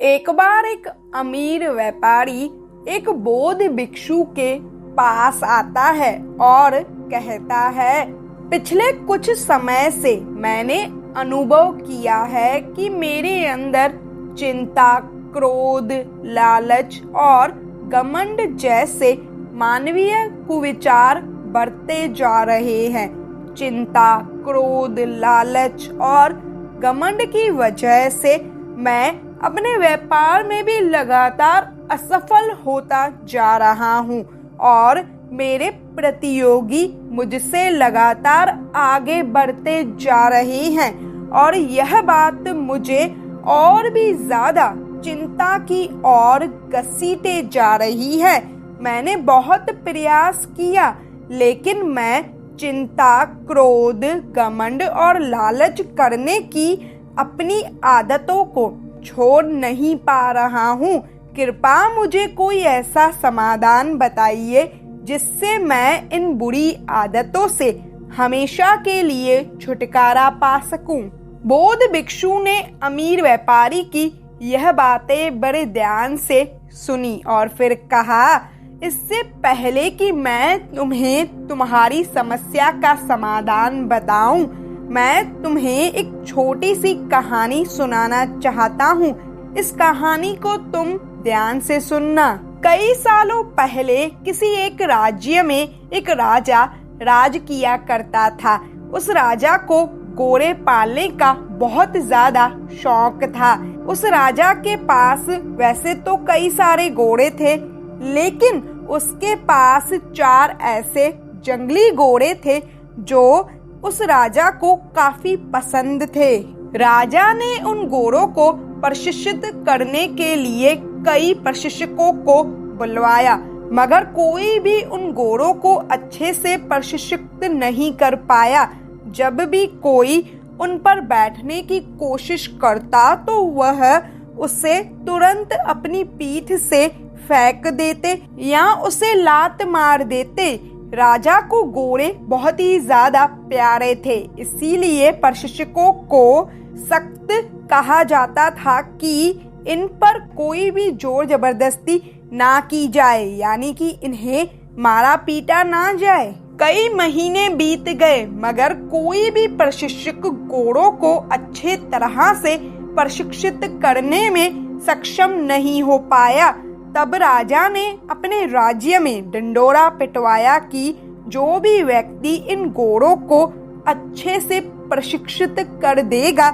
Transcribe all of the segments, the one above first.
एक बार एक अमीर व्यापारी एक बौद्ध भिक्षु के पास आता है और कहता है, पिछले कुछ समय से मैंने अनुभव किया है कि मेरे अंदर चिंता, क्रोध, लालच और घमंड जैसे मानवीय कुविचार बढ़ते जा रहे हैं। चिंता, क्रोध, लालच और घमंड की वजह से मैं अपने व्यापार में भी लगातार असफल होता जा रहा हूँ और मेरे प्रतियोगी मुझसे लगातार आगे बढ़ते जा रहे हैं और यह बात मुझे और भी ज्यादा चिंता की ओर घसीटे जा रही है। मैंने बहुत प्रयास किया लेकिन मैं चिंता, क्रोध, घमंड और लालच करने की अपनी आदतों को छोड़ नहीं पा रहा हूँ। कृपया मुझे कोई ऐसा समाधान बताइए जिससे मैं इन बुरी आदतों से हमेशा के लिए छुटकारा पा सकूं। बौद्ध भिक्षु ने अमीर व्यापारी की यह बातें बड़े ध्यान से सुनी और फिर कहा, इससे पहले कि मैं तुम्हें तुम्हारी समस्या का समाधान बताऊं, मैं तुम्हें एक छोटी सी कहानी सुनाना चाहता हूँ। इस कहानी को तुम ध्यान से सुनना। कई सालों पहले किसी एक राज्य में एक राजा राज किया करता था। उस राजा को घोड़े पालने का बहुत ज्यादा शौक था। उस राजा के पास वैसे तो कई सारे घोड़े थे, लेकिन उसके पास 4 ऐसे जंगली घोड़े थे जो उस राजा को काफी पसंद थे। राजा ने उन घोड़ों को प्रशिक्षित करने के लिए कई प्रशिक्षकों को बुलवाया, मगर कोई भी उन घोड़ों को अच्छे से प्रशिक्षित नहीं कर पाया। जब भी कोई उन पर बैठने की कोशिश करता तो वह उसे तुरंत अपनी पीठ से फेंक देते या उसे लात मार देते। राजा को घोड़े बहुत ही ज्यादा प्यारे थे, इसीलिए प्रशिक्षकों को सख्त कहा जाता था कि इन पर कोई भी जोर जबरदस्ती ना की जाए, यानी कि इन्हें मारा पीटा ना जाए। कई महीने बीत गए मगर कोई भी प्रशिक्षक घोड़ों को अच्छे तरह से प्रशिक्षित करने में सक्षम नहीं हो पाया। तब राजा ने अपने राज्य में ढिंढोरा पिटवाया कि जो भी व्यक्ति इन घोड़ों को अच्छे से प्रशिक्षित कर देगा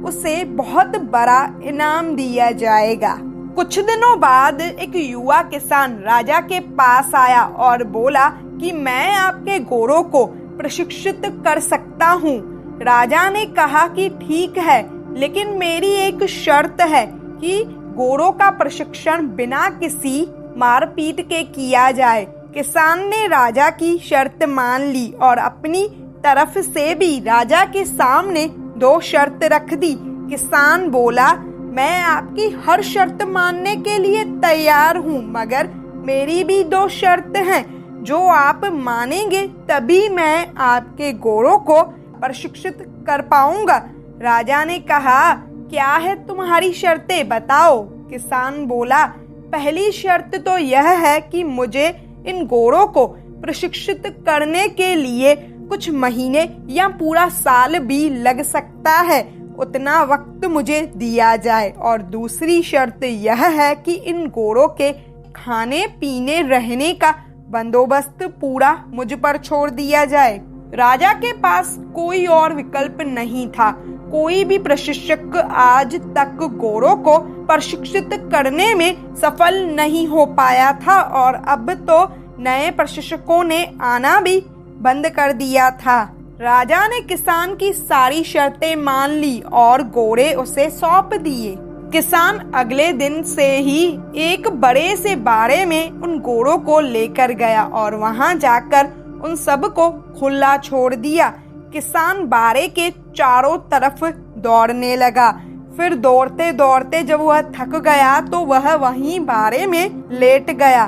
उसे बहुत बड़ा इनाम दिया जाएगा। कुछ दिनों बाद एक युवा किसान राजा के पास आया और बोला कि मैं आपके घोड़ों को प्रशिक्षित कर सकता हूँ। राजा ने कहा कि ठीक है, लेकिन मेरी एक शर्त है कि घोड़ों का प्रशिक्षण बिना किसी मारपीट के किया जाए। किसान ने राजा की शर्त मान ली और अपनी तरफ से भी राजा के सामने 2 शर्त रख दी। किसान बोला, मैं आपकी हर शर्त मानने के लिए तैयार हूँ, मगर मेरी भी 2 शर्त हैं जो आप मानेंगे तभी मैं आपके घोड़ों को प्रशिक्षित कर पाऊंगा। राजा ने कहा, क्या है तुम्हारी शर्तें, बताओ। किसान बोला, पहली शर्त तो यह है कि मुझे इन घोड़ों को प्रशिक्षित करने के लिए कुछ महीने या पूरा साल भी लग सकता है, उतना वक्त मुझे दिया जाए। और दूसरी शर्त यह है कि इन घोड़ों के खाने पीने रहने का बंदोबस्त पूरा मुझ पर छोड़ दिया जाए। राजा के पास कोई और विकल्प नहीं था। कोई भी प्रशिक्षक आज तक घोड़ों को प्रशिक्षित करने में सफल नहीं हो पाया था और अब तो नए प्रशिक्षकों ने आना भी बंद कर दिया था। राजा ने किसान की सारी शर्तें मान ली और घोड़े उसे सौंप दिए। किसान अगले दिन से ही एक बड़े से बाड़े में उन घोड़ों को लेकर गया और वहां जाकर उन सब को खुला छोड़ दिया। किसान बाड़े के चारों तरफ दौड़ने लगा। फिर दौड़ते दौड़ते जब वह थक गया तो वह वहीं बाड़े में लेट गया।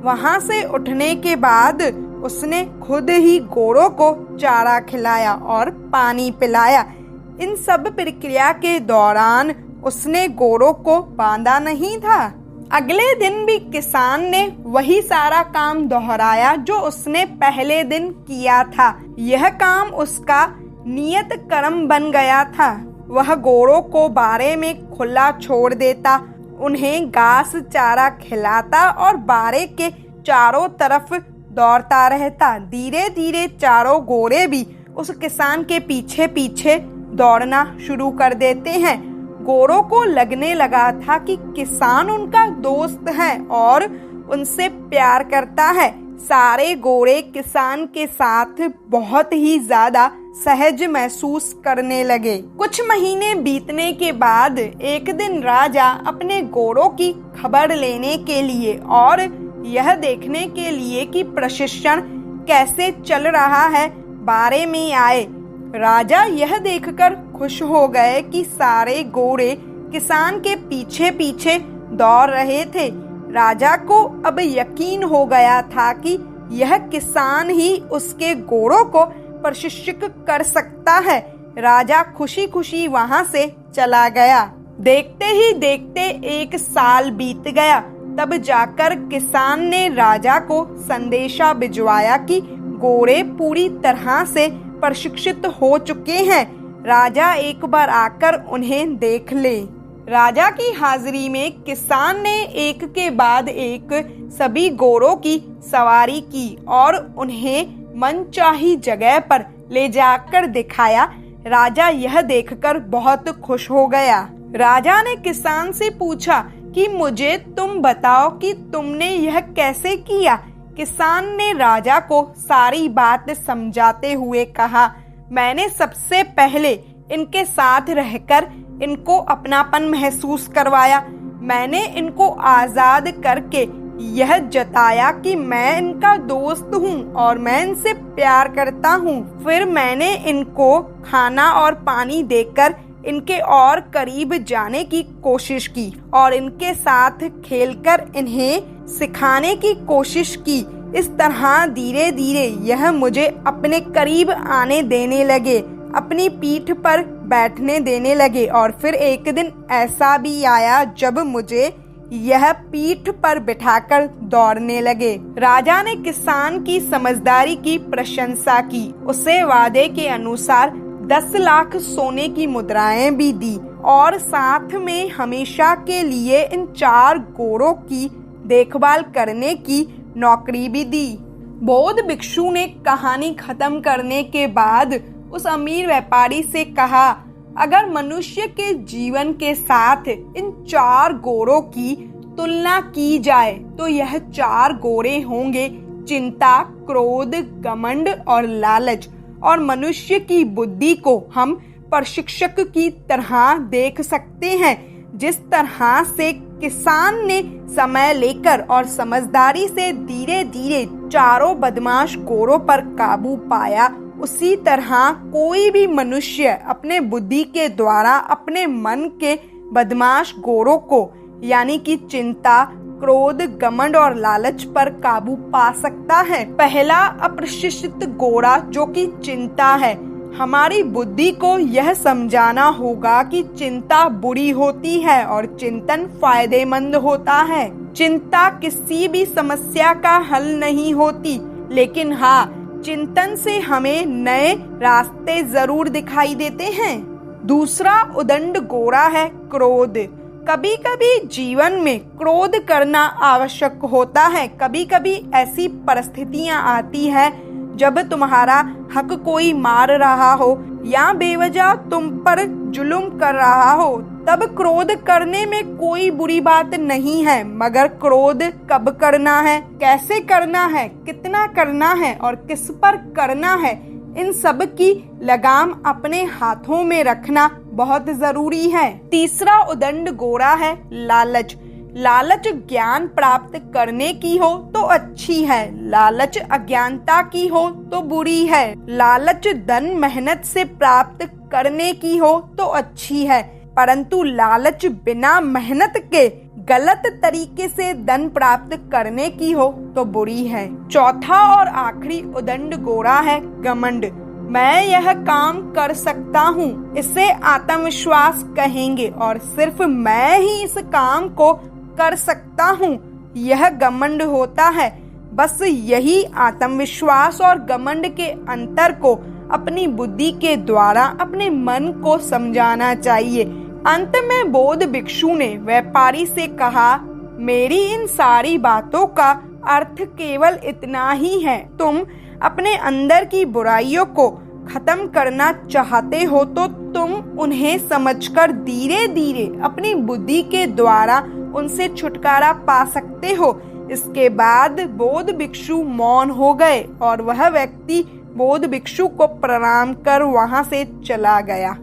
वहां से उठने के बाद उसने खुद ही घोड़ों को चारा खिलाया और पानी पिलाया। इन सब प्रक्रिया के दौरान उसने गोरों को बांधा नहीं था। अगले दिन भी किसान ने वही सारा काम दोहराया जो उसने पहले दिन किया था। यह काम उसका नियत कर्म बन गया था। वह गोरों को बारे में खुला छोड़ देता, उन्हें घास चारा खिलाता और बारे के चारों तरफ दौड़ता रहता। धीरे धीरे चारों गोरे भी उस किसान के पीछे पीछे दौड़ना शुरू कर देते हैं। गोरों को लगने लगा था कि किसान उनका दोस्त है और उनसे प्यार करता है। सारे गोरे किसान के साथ बहुत ही ज्यादा सहज महसूस करने लगे। कुछ महीने बीतने के बाद एक दिन राजा अपने गोरों की खबर लेने के लिए और यह देखने के लिए कि प्रशिक्षण कैसे चल रहा है बारे में आए। राजा यह देखकर खुश हो गए कि सारे गोरे किसान के पीछे पीछे दौड़ रहे थे। राजा को अब यकीन हो गया था कि यह किसान ही उसके गोरों को प्रशिक्षित कर सकता है। राजा खुशी खुशी वहां से चला गया। देखते ही देखते 1 साल बीत गया। तब जाकर किसान ने राजा को संदेशा भिजवाया कि गोरे पूरी तरह से प्रशिक्षित हो चुके हैं। राजा एक बार आकर उन्हें देख ले। राजा की हाजिरी में किसान ने एक के बाद एक सभी गोरों की सवारी की और उन्हें मनचाही जगह पर ले जाकर दिखाया। राजा यह देखकर बहुत खुश हो गया। राजा ने किसान से पूछा कि मुझे तुम बताओ कि तुमने यह कैसे किया। किसान ने राजा को सारी बात समझाते हुए कहा, मैंने सबसे पहले इनके साथ रहकर इनको अपनापन महसूस करवाया। मैंने इनको आजाद करके यह जताया कि मैं इनका दोस्त हूँ और मैं इनसे प्यार करता हूँ। फिर मैंने इनको खाना और पानी देकर इनके और करीब जाने की कोशिश की और इनके साथ खेलकर इन्हें सिखाने की कोशिश की। इस तरह धीरे धीरे यह मुझे अपने करीब आने देने लगे, अपनी पीठ पर बैठने देने लगे और फिर एक दिन ऐसा भी आया जब मुझे यह पीठ पर बिठाकर दौड़ने लगे। राजा ने किसान की समझदारी की प्रशंसा की, उसे वादे के अनुसार 10 लाख सोने की मुद्राएं भी दी और साथ में हमेशा के लिए इन 4 गोरों की देखभाल करने की नौकरी भी दी। बौद्ध भिक्षु ने कहानी खत्म करने के बाद उस अमीर व्यापारी से कहा, अगर मनुष्य के जीवन के साथ इन 4 गोरों की तुलना की जाए तो यह 4 गोरे होंगे चिंता, क्रोध, घमंड और लालच। और मनुष्य की बुद्धि को हम प्रशिक्षक की तरह देख सकते हैं। जिस तरह से किसान ने समय लेकर और समझदारी से धीरे धीरे 4 बदमाश गोरों पर काबू पाया, उसी तरह कोई भी मनुष्य अपने बुद्धि के द्वारा अपने मन के बदमाश गोरों को यानी कि चिंता, क्रोध, घमंड और लालच पर काबू पा सकता है। पहला अप्रशिक्षित गोरा जो कि चिंता है। हमारी बुद्धि को यह समझाना होगा कि चिंता बुरी होती है और चिंतन फायदेमंद होता है। चिंता किसी भी समस्या का हल नहीं होती, लेकिन हाँ, चिंतन से हमें नए रास्ते जरूर दिखाई देते हैं। दूसरा उदंड गोरा है क्रोध। कभी कभी जीवन में क्रोध करना आवश्यक होता है। कभी कभी ऐसी परिस्थितियां आती है जब तुम्हारा हक कोई मार रहा हो या बेवजह तुम पर जुल्म कर रहा हो, तब क्रोध करने में कोई बुरी बात नहीं है। मगर क्रोध कब करना है, कैसे करना है, कितना करना है और किस पर करना है, इन सब की लगाम अपने हाथों में रखना बहुत जरूरी है। तीसरा उदंड गोरा है लालच। लालच ज्ञान प्राप्त करने की हो तो अच्छी है, लालच अज्ञानता की हो तो बुरी है। लालच धन मेहनत से प्राप्त करने की हो तो अच्छी है, परंतु लालच बिना मेहनत के गलत तरीके से धन प्राप्त करने की हो तो बुरी है। चौथा और आखिरी उदंड गोरा है घमंड। मैं यह काम कर सकता हूँ, इसे आत्मविश्वास कहेंगे और सिर्फ मैं ही इस काम को कर सकता हूँ, यह घमंड होता है। बस यही आत्मविश्वास और घमंड के अंतर को अपनी बुद्धि के द्वारा अपने मन को समझाना चाहिए। अंत में बौद्ध भिक्षु ने व्यापारी से कहा, मेरी इन सारी बातों का अर्थ केवल इतना ही है। तुम अपने अंदर की बुराइयों को खत्म करना चाहते हो तो तुम उन्हें समझकर धीरे धीरे अपनी बुद्धि के द्वारा उनसे छुटकारा पा सकते हो। इसके बाद बौद्ध भिक्षु मौन हो गए और वह व्यक्ति बौद्ध भिक्षु को प्रणाम कर वहां से चला गया।